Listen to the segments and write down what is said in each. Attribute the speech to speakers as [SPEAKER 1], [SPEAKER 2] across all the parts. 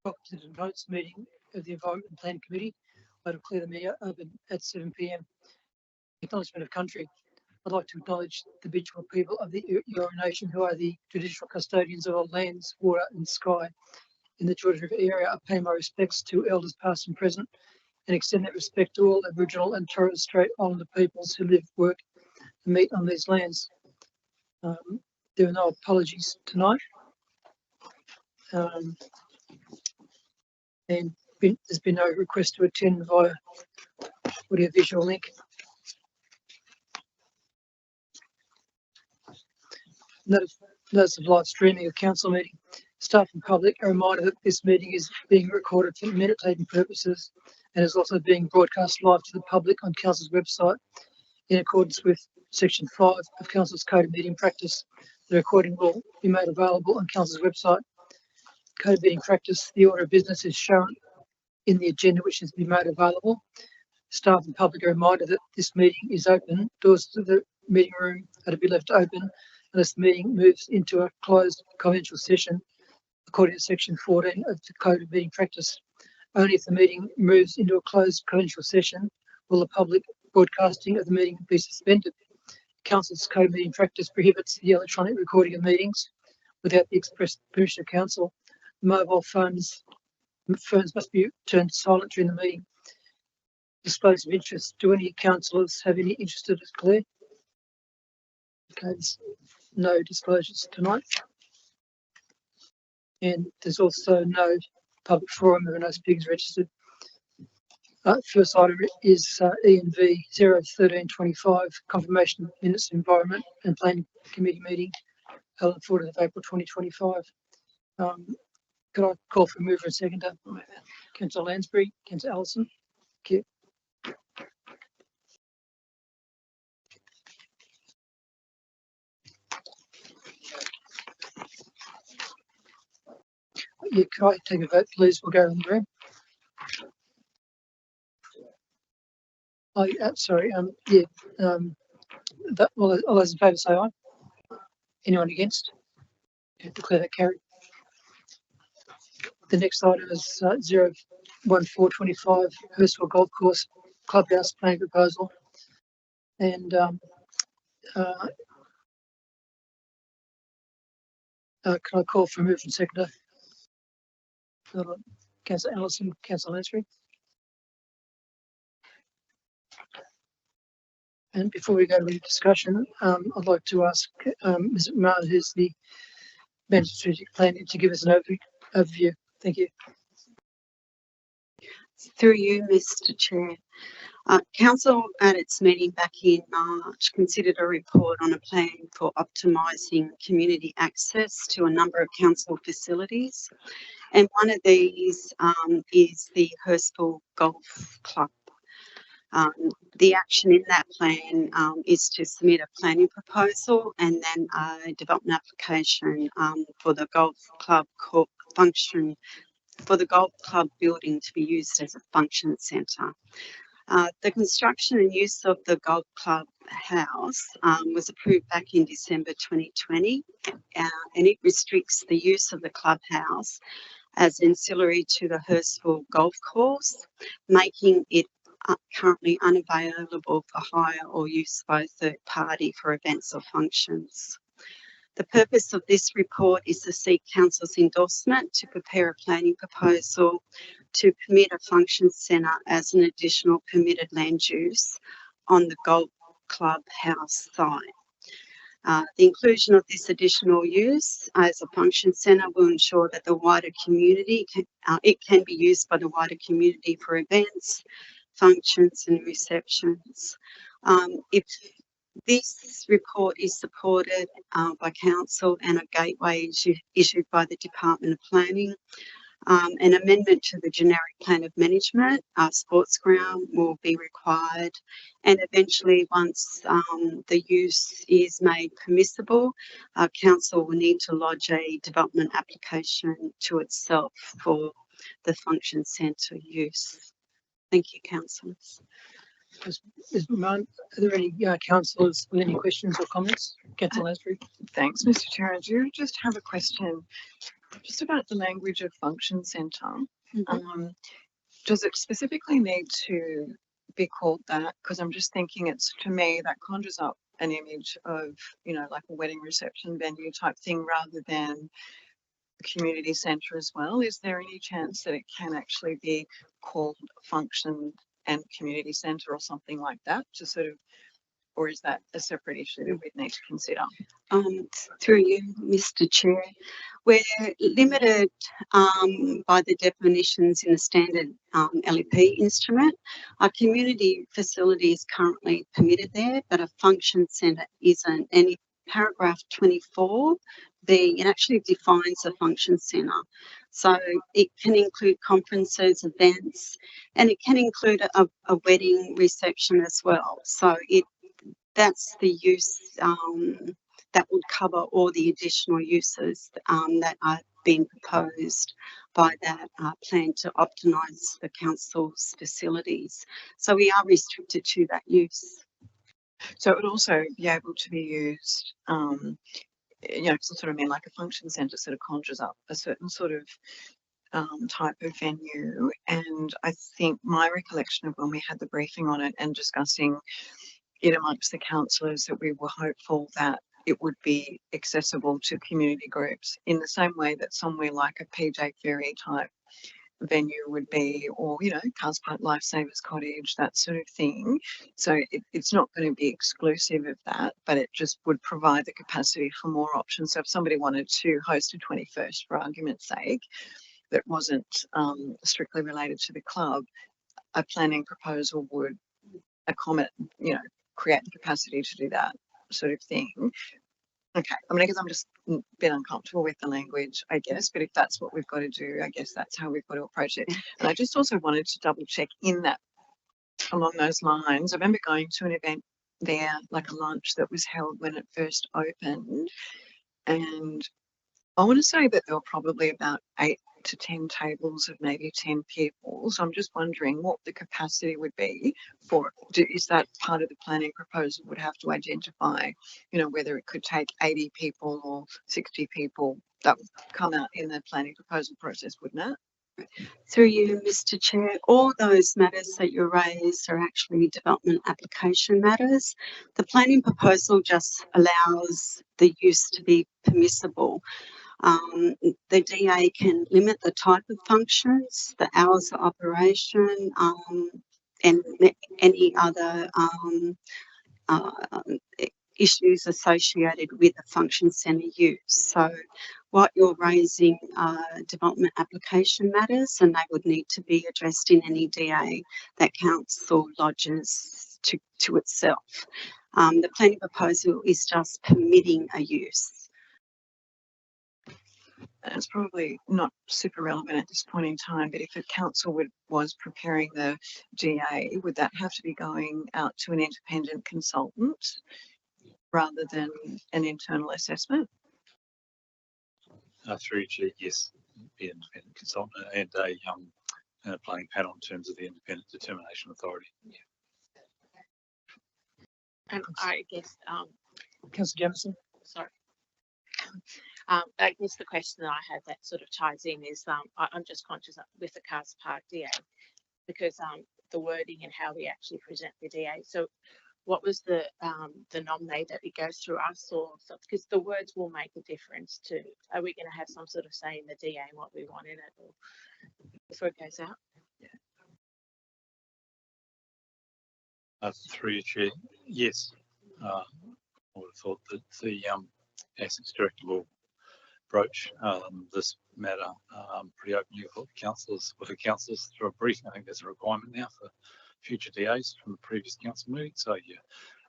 [SPEAKER 1] To tonight's meeting of the Environment and Planning Committee. I declare the meeting open at 7 p.m. Acknowledgement of country. I'd like to acknowledge the Aboriginal people of the Eora Nation, who are the traditional custodians of our lands, water and sky in the George River area. I pay my respects to elders past and present and extend that respect to all Aboriginal and Torres Strait Islander peoples who live, work and meet on these lands. There are no apologies tonight. And there's been no request to attend via audio-visual link. Notice of live streaming of council meeting. Staff and public are reminded that this meeting is being recorded for minute-taking purposes and is also being broadcast live to the public on council's website in accordance with Section 5 of council's Code of Meeting Practice. The recording will be made available on council's website. Code of Meeting Practice, the order of business is shown in the agenda, which has been made available. Staff and public are reminded that this meeting is open. Doors to the meeting room are to be left open unless the meeting moves into a closed confidential session according to Section 14 of the Code of Meeting Practice. Only if the meeting moves into a closed confidential session will the public broadcasting of the meeting be suspended. Council's Code of Meeting Practice prohibits the electronic recording of meetings without the express permission of council. Mobile phones must be turned silent during the meeting. Displays of interest. Do any councillors have any interest to declare? Okay, there's no disclosures tonight. And there's also no public forum. There are no speakers registered. First item is E&V 01325, confirmation of minutes of Environment and Planning Committee meeting held on 14th of April 2025. Could I call for a mover and seconder? Councillor Lansbury, Councillor Allison. Thank you. Yeah, could I take a vote, please? We'll go around the room. Sorry. All those in favour say aye. Anyone against? Declare that carried. The next item is 01425, Hurstville Golf Course Clubhouse planning proposal. And can I call for a move and seconder? Councillor Allison, Councillor Lansbury. And before we go to the discussion, I'd like to ask Ms. McMahon, who's the Manager of Strategic Planning, to give us an overview. Thank you.
[SPEAKER 2] Through you, Mr. Chair. Council at its meeting back in March considered a report on a plan for optimising community access to a number of council facilities. And one of these is the Hurstville Golf Club. The action in that plan is to submit a planning proposal and then a development application for the golf club building to be used as a function centre. The construction and use of the golf club house was approved back in December 2020, and it restricts the use of the clubhouse as ancillary to the Hurstville golf course, making it currently unavailable for hire or use by a third party for events or functions. The purpose of this report is to seek Council's endorsement to prepare a planning proposal to permit a function centre as an additional permitted land use on the golf club house site. The inclusion of this additional use as a function centre will ensure that the wider community can be used by the wider community for events, functions and receptions. If this report is supported by Council and a gateway is issued by the Department of Planning, an amendment to the generic plan of management, sports ground will be required, and eventually once the use is made permissible, Council will need to lodge a development application to itself for the function centre use. Thank you, councillors.
[SPEAKER 1] Ms. McMahon, are there any councillors with any questions or comments? Councillor Lansbury.
[SPEAKER 3] Thanks, Mr. Chair. I do just have a question. Just about the language of function centre,
[SPEAKER 2] Mhm.
[SPEAKER 3] does it specifically need to be called that? Because I'm just thinking to me, that conjures up an image of, like a wedding reception venue type thing rather than a community centre as well. Is there any chance that it can actually be called function and community centre or something like that to sort of, or is that a separate issue that we'd need to consider?
[SPEAKER 2] Through you, Mr. Chair, we're limited by the definitions in the standard LEP instrument. Our community facility is currently permitted there, but a function centre isn't. And in paragraph 24, it actually defines a function centre. So it can include conferences, events, and it can include a wedding reception as well. So that's the use that would cover all the additional uses that are being proposed by that plan to optimise the council's facilities. So we are restricted to that use.
[SPEAKER 3] So it would also be able to be used, because I sort of mean like a function centre sort of conjures up a certain sort of type of venue. And I think my recollection of when we had the briefing on it and discussing it amongst the councillors, that we were hopeful that it would be accessible to community groups in the same way that somewhere like a PJ Ferry type venue would be, or Cars Park Lifesavers Cottage, that sort of thing. So it's not going to be exclusive of that, but it just would provide the capacity for more options. So if somebody wanted to host a 21st, for argument's sake, that wasn't strictly related to the club, a planning proposal would accommodate, create the capacity to do that sort of thing. Okay, I mean, I guess I'm just a bit uncomfortable with the language, I guess, but if that's what we've got to do, I guess that's how we've got to approach it. And I just also wanted to double check in that, along those lines, I remember going to an event there, like a lunch that was held when it first opened, and I want to say that there were probably about 8 to 10 tables of maybe 10 people. So I'm just wondering what the capacity would be for it. Is that part of the planning proposal? Would have to identify, whether it could take 80 people or 60 people. That would come out in the planning proposal process, wouldn't it?
[SPEAKER 2] Through you, Mr. Chair, all those matters that you raised are actually development application matters. The planning proposal just allows the use to be permissible. The DA can limit the type of functions, the hours of operation, and any other issues associated with the function centre use. So what you're raising are development application matters, and they would need to be addressed in any DA that council lodges to itself. The planning proposal is just permitting a use.
[SPEAKER 3] It's probably not super relevant at this point in time, but if a council was preparing the GA, would that have to be going out to an independent consultant rather than an internal assessment?
[SPEAKER 4] Through Chair, yes, be an independent consultant and a planning panel in terms of the independent determination authority. Yeah.
[SPEAKER 5] And I guess,
[SPEAKER 1] Councillor Jamieson.
[SPEAKER 5] sorry. I guess the question that I have that sort of ties in is I'm just conscious with the Cars Park DA because the wording and how we actually present the DA. So what was the nominee that it goes through us or something? Because the words will make a difference to, are we going to have some sort of say in the DA and what we want in it or before it goes out?
[SPEAKER 4] Through your Chair, yes. I would have thought that the Assets Director will broach this matter pretty openly with the councillors through a briefing. I think there's a requirement now for future DAs from the previous council meeting. So yeah,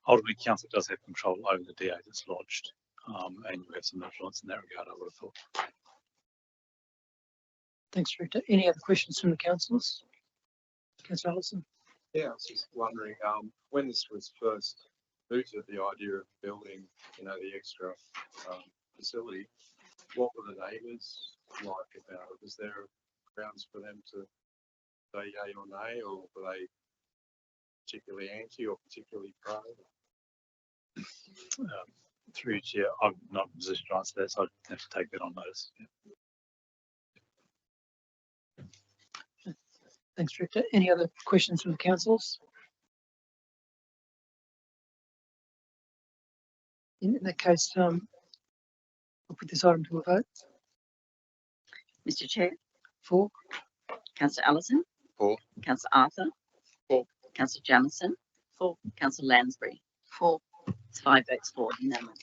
[SPEAKER 4] ultimately council does have control over the DA that's lodged, and you have some influence in that regard, I would have thought.
[SPEAKER 1] Thanks, Victor. Any other questions from the councillors? Councillor Allison.
[SPEAKER 6] Yeah, I was just wondering, when this was first mooted, the idea of building, the extra facility, what were the neighbours like about it? Was there grounds for them to say yay or nay, or were they particularly anti or particularly pro?
[SPEAKER 4] Through your Chair, I'm not in a position to answer that, so I'd have to take that on notice. Yeah.
[SPEAKER 1] Thanks, Director. Any other questions from the councillors? In that case, I'll put this item to a vote.
[SPEAKER 7] Mr. Chair,
[SPEAKER 1] For,
[SPEAKER 7] Councillor Allison.
[SPEAKER 6] For.
[SPEAKER 7] Councillor Arthur.
[SPEAKER 6] For.
[SPEAKER 7] Councillor Jamison.
[SPEAKER 5] For.
[SPEAKER 7] Councillor Lansbury.
[SPEAKER 3] For.
[SPEAKER 7] It's 5 votes for, unanimous.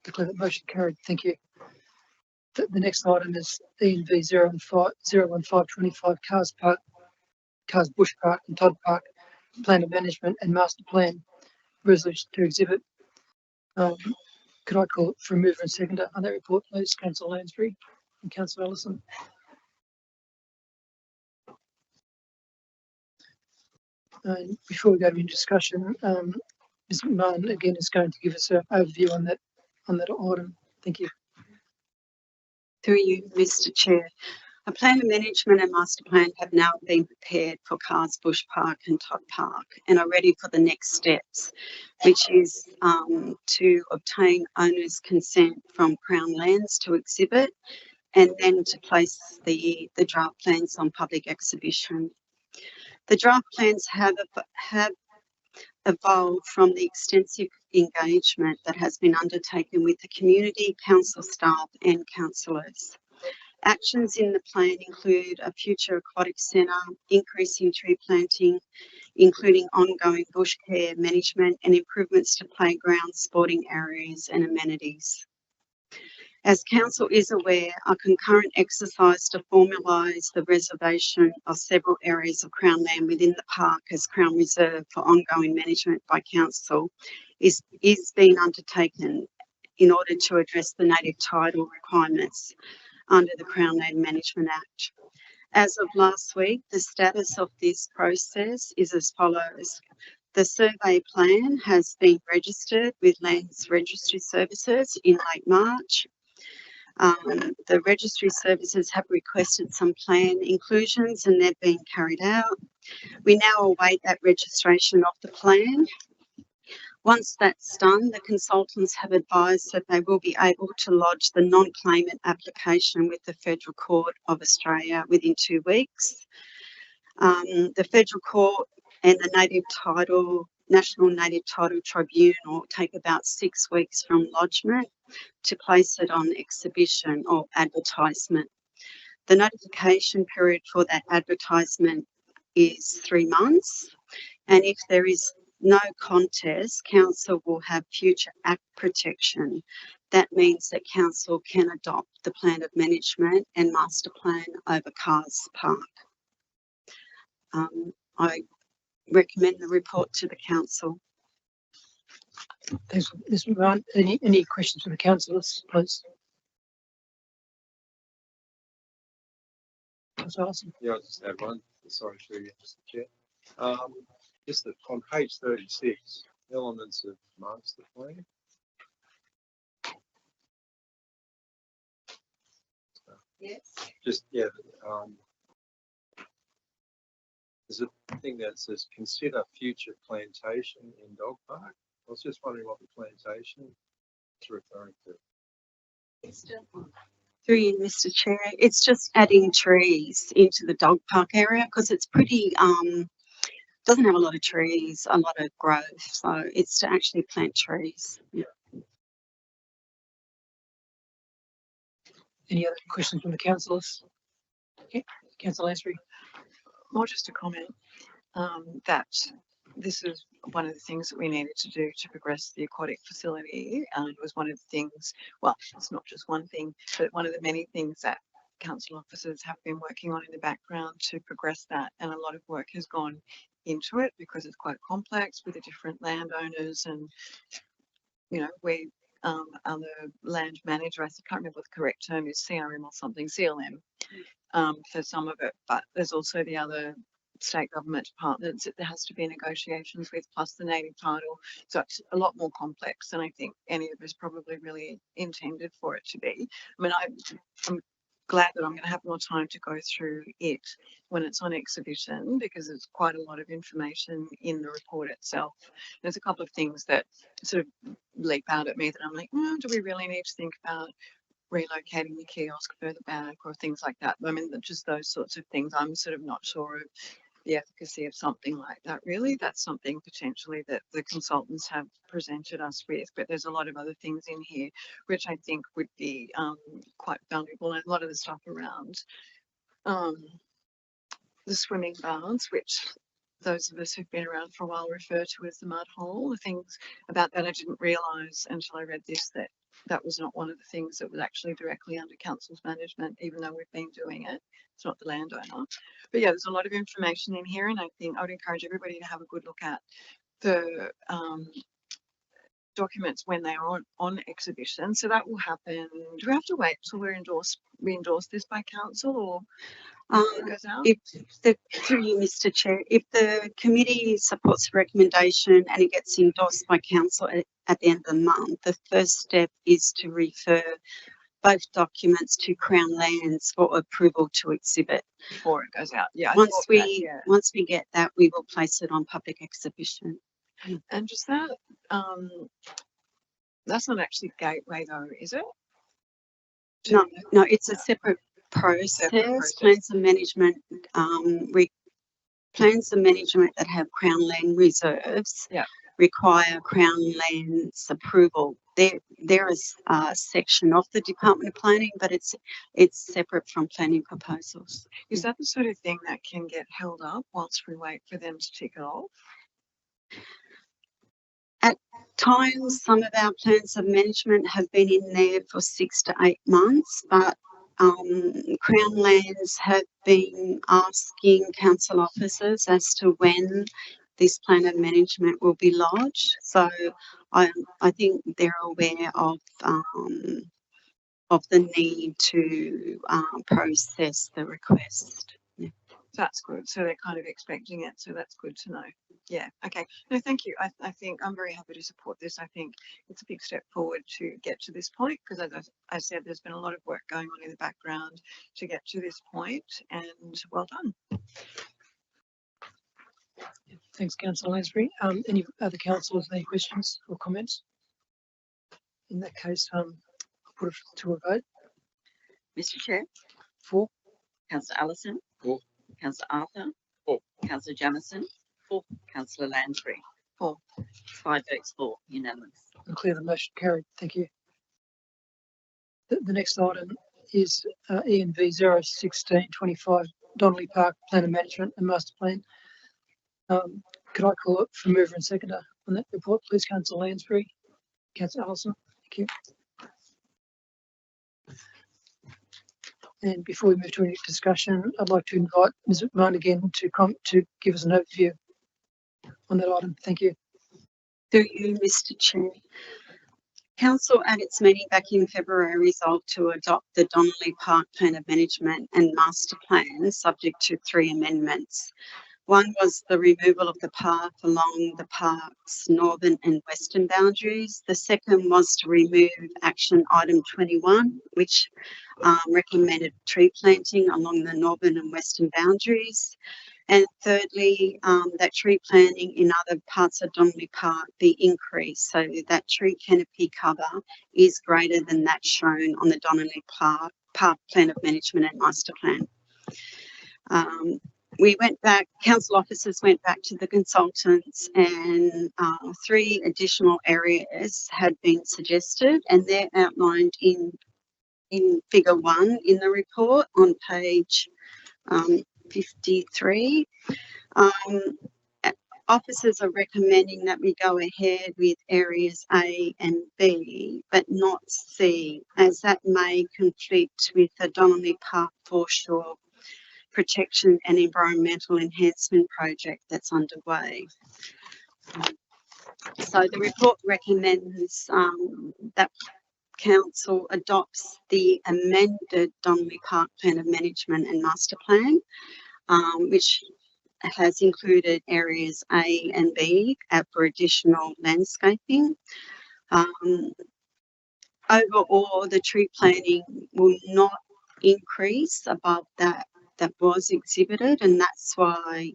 [SPEAKER 1] declare that motion carried. Thank you. The next item is ENV 01525 Cars Bush Park and Todd Park Plan of Management and Master Plan Resolution to exhibit. Could I call it for a mover and seconder on that report, please? Councillor Lansbury and Councillor Ellison. And before we go into discussion, Ms. Martin again is going to give us an overview on that item. Thank you.
[SPEAKER 2] Through you, Mr. Chair. A plan of management and master plan have now been prepared for Cars Bush Park and Todd Park and are ready for the next steps, which is to obtain owners' consent from Crown Lands to exhibit and then to place the draft plans on public exhibition. The draft plans have evolved from the extensive engagement that has been undertaken with the community, council staff and councillors. Actions in the plan include a future aquatic centre, increasing tree planting, including ongoing bush care management and improvements to playgrounds, sporting areas and amenities. As Council is aware, a concurrent exercise to formalise the reservation of several areas of Crown land within the park as Crown Reserve for ongoing management by Council is being undertaken in order to address the native title requirements under the Crown Land Management Act. As of last week, the status of this process is as follows. The survey plan has been registered with Lands Registry Services in late March. The registry services have requested some plan inclusions and they're being carried out. We now await that registration of the plan. Once that's done, the consultants have advised that they will be able to lodge the non-claimant application with the Federal Court of Australia within 2 weeks. The Federal Court and the National Native Title Tribunal take about 6 weeks from lodgement to place it on exhibition or advertisement. The notification period for that advertisement is 3 months, and if there is no contest, Council will have future Act protection. That means that Council can adopt the plan of management and master plan over Cars Park. I recommend the report to the Council.
[SPEAKER 1] Thanks, Ms. McMahon. Any questions from the councillors, please? Councillor Allison.
[SPEAKER 6] Yeah, I just had one. Sorry, through you, Mr. Chair. Just that on page 36, elements of master plan.
[SPEAKER 2] Yes.
[SPEAKER 6] Just, yeah, there's a thing that says consider future plantation in Dog Park. I was just wondering what the plantation is referring to.
[SPEAKER 2] Through you, Mr. Chair. It's just adding trees into the dog park area because it's pretty, doesn't have a lot of trees, a lot of growth. So it's to actually plant trees. Yeah.
[SPEAKER 1] Any other questions from the councillors? Okay, Councillor Lansbury.
[SPEAKER 3] More just a comment that this is one of the things that we needed to do to progress the aquatic facility. It was one of the things, well, it's not just one thing, but one of the many things that council officers have been working on in the background to progress that. And a lot of work has gone into it because it's quite complex with the different landowners and, you know, we are the land manager, I can't remember what the correct term is, CRM or something, CLM, for some of it, but there's also the other state government departments that there has to be negotiations with, plus the native title. So it's a lot more complex than I think any of us probably really intended for it to be. I mean, I'm glad that I'm going to have more time to go through it when it's on exhibition because there's quite a lot of information in the report itself. There's a couple of things that sort of leap out at me that I'm like, do we really need to think about relocating the kiosk further back or things like that. I mean, just those sorts of things. I'm sort of not sure of the efficacy of something like that. Really, that's something potentially that the consultants have presented us with, but there's a lot of other things in here which I think would be quite valuable, and a lot of the stuff around the swimming baths, which those of us who've been around for a while refer to as the mud hole. The things about that I didn't realise until I read this, that that was not one of the things that was actually directly under council's management, even though we've been doing it. It's not the landowner. But yeah, there's a lot of information in here, and I think I would encourage everybody to have a good look at the documents when they are on exhibition. So that will happen. Do we have to wait till we endorse this by council, or it goes out?
[SPEAKER 2] Through you, Mr. Chair, if the committee supports the recommendation and it gets endorsed by council at the end of the month, the first step is to refer both documents to Crown Lands for approval to exhibit.
[SPEAKER 3] Before it goes out, yeah.
[SPEAKER 2] Once we get that, we will place it on public exhibition.
[SPEAKER 3] And just that, that's not actually Gateway though, is it?
[SPEAKER 2] No, it's a separate process. Plans of management, plans of management that have Crown Land reserves require Crown Land's approval. There is a section of the Department of Planning, but it's separate from planning proposals.
[SPEAKER 3] Is that the sort of thing that can get held up whilst we wait for them to tick it off?
[SPEAKER 2] At times, some of our plans of management have been in there for 6 to 8 months, but Crown Lands have been asking council officers as to when this plan of management will be lodged. So I think they're aware of the need to process the request. Yeah.
[SPEAKER 3] That's good. So they're kind of expecting it. So that's good to know. Yeah. Okay. No, thank you. I think I'm very happy to support this. I think it's a big step forward to get to this point, because as I said, there's been a lot of work going on in the background to get to this point, and well done.
[SPEAKER 1] Thanks, Councillor Lansbury. Any other councillors, any questions or comments? In that case, I'll put it to a vote.
[SPEAKER 7] Mr. Chair,
[SPEAKER 1] For,
[SPEAKER 7] Councillor Allison.
[SPEAKER 6] For.
[SPEAKER 7] Councillor Arthur.
[SPEAKER 6] For.
[SPEAKER 7] Councillor Jamieson. For. Councillor Lansbury.
[SPEAKER 3] For.
[SPEAKER 7] 5 votes for, unanimous.
[SPEAKER 1] I declare the motion carried. Thank you. The next item is ENV 01625 Donnelly Park Plan of Management and Master Plan. Could I call it for mover and seconder on that report, please, Councillor Lansbury? Councillor Allison, thank you. And before we move to any discussion, I'd like to invite Ms. McMahon again to give us an overview on that item. Thank you.
[SPEAKER 2] Through you, Mr. Chair. Council at its meeting back in February resolved to adopt the Donnelly Park Plan of Management and Master Plan subject to 3 amendments. One was the removal of the park along the park's northern and western boundaries. The second was to remove action item 21, which recommended tree planting along the northern and western boundaries. And thirdly, that tree planting in other parts of Donnelly Park be increased so that tree canopy cover is greater than that shown on the Donnelly Park Plan of Management and Master Plan. We went back, council officers went back to the consultants, and 3 additional areas had been suggested, and they're outlined in figure 1 in the report on page 53. Officers are recommending that we go ahead with areas A and B, but not C, as that may conflict with the Donnelly Park foreshore protection and environmental enhancement project that's underway. So the report recommends that council adopts the amended Donnelly Park Plan of Management and Master Plan, which has included areas A and B for additional landscaping. Overall, the tree planting will not increase above that was exhibited, and that's why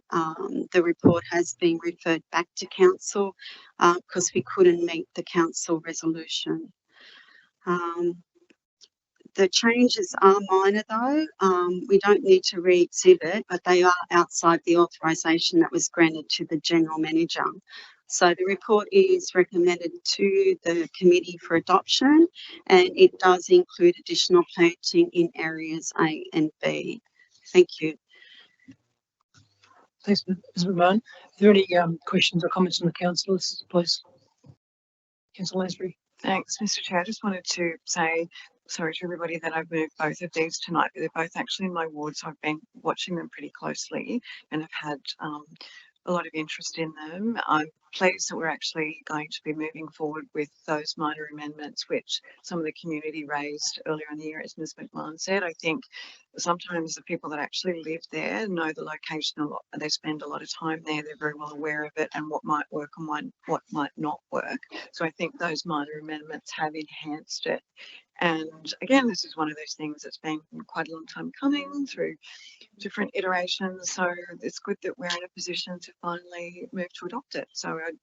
[SPEAKER 2] the report has been referred back to council, because we couldn't meet the council resolution. The changes are minor though. We don't need to re-exhibit, but they are outside the authorisation that was granted to the General Manager. So the report is recommended to the committee for adoption, and it does include additional planting in areas A and B. Thank you.
[SPEAKER 1] Thanks, Ms. McMahon. Are there any questions or comments from the councillors, please? Councillor Lansbury.
[SPEAKER 3] Thanks, Mr. Chair. I just wanted to say sorry to everybody that I've moved both of these tonight, but they're both actually in my ward, so I've been watching them pretty closely and have had a lot of interest in them. I'm pleased that we're actually going to be moving forward with those minor amendments which some of the community raised earlier in the year, as Ms. McMahon said. I think sometimes the people that actually live there know the location a lot. They spend a lot of time there. They're very well aware of it and what might work and what might not work. So I think those minor amendments have enhanced it. And again, this is one of those things that's been quite a long time coming through different iterations. So it's good that we're in a position to finally move to adopt it. So I'd,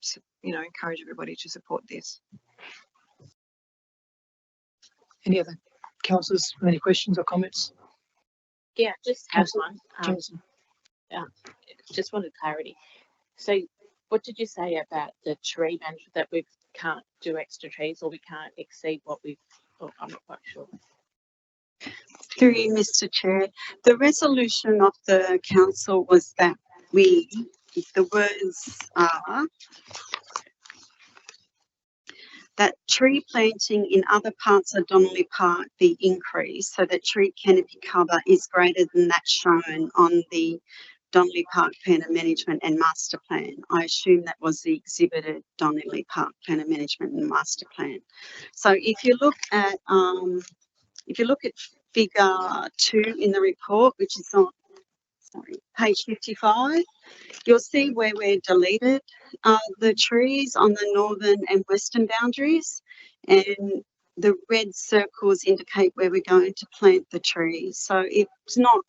[SPEAKER 3] encourage everybody to support this.
[SPEAKER 1] Any other councillors with any questions or comments?
[SPEAKER 5] Yeah, just have
[SPEAKER 1] Councillor
[SPEAKER 5] one.
[SPEAKER 1] Johnson.
[SPEAKER 5] Just wanted clarity. So what did you say about the tree management, that we can't do extra trees or we can't exceed what we've, I'm not quite sure.
[SPEAKER 2] Through you, Mr. Chair, the resolution of the council was that the words are that tree planting in other parts of Donnelly Park be increased so that tree canopy cover is greater than that shown on the Donnelly Park Plan of Management and Master Plan. I assume that was the exhibited Donnelly Park Plan of Management and Master Plan. So if you look at figure 2 in the report, which is on page 55, you'll see where we're deleted the trees on the northern and western boundaries, and the red circles indicate where we're going to plant the trees. So it's not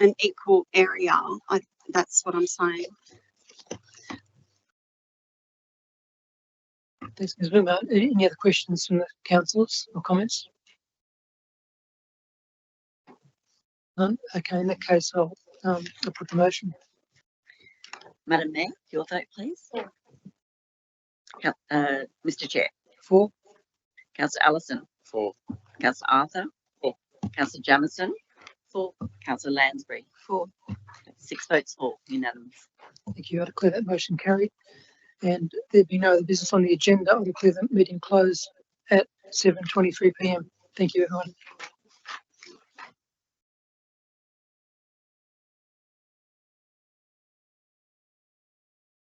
[SPEAKER 2] an equal area. That's what I'm saying.
[SPEAKER 1] Thanks, Ms. McMahon. Any other questions from the councillors or comments? None? Okay, in that case, I'll put the motion.
[SPEAKER 7] Madam Mayor, your vote, please. Mr. Chair.
[SPEAKER 1] For?
[SPEAKER 7] Councillor Allison.
[SPEAKER 4] For.
[SPEAKER 7] Councillor Arthur.
[SPEAKER 4] For.
[SPEAKER 7] Councillor Jamieson.
[SPEAKER 5] For.
[SPEAKER 7] Councillor Lansbury.
[SPEAKER 3] For.
[SPEAKER 7] 6 votes for, unanimous.
[SPEAKER 1] Thank you. I declare that motion carried. And there being no other business on the agenda, I declare the meeting closed at 7:23 p.m. Thank you, everyone.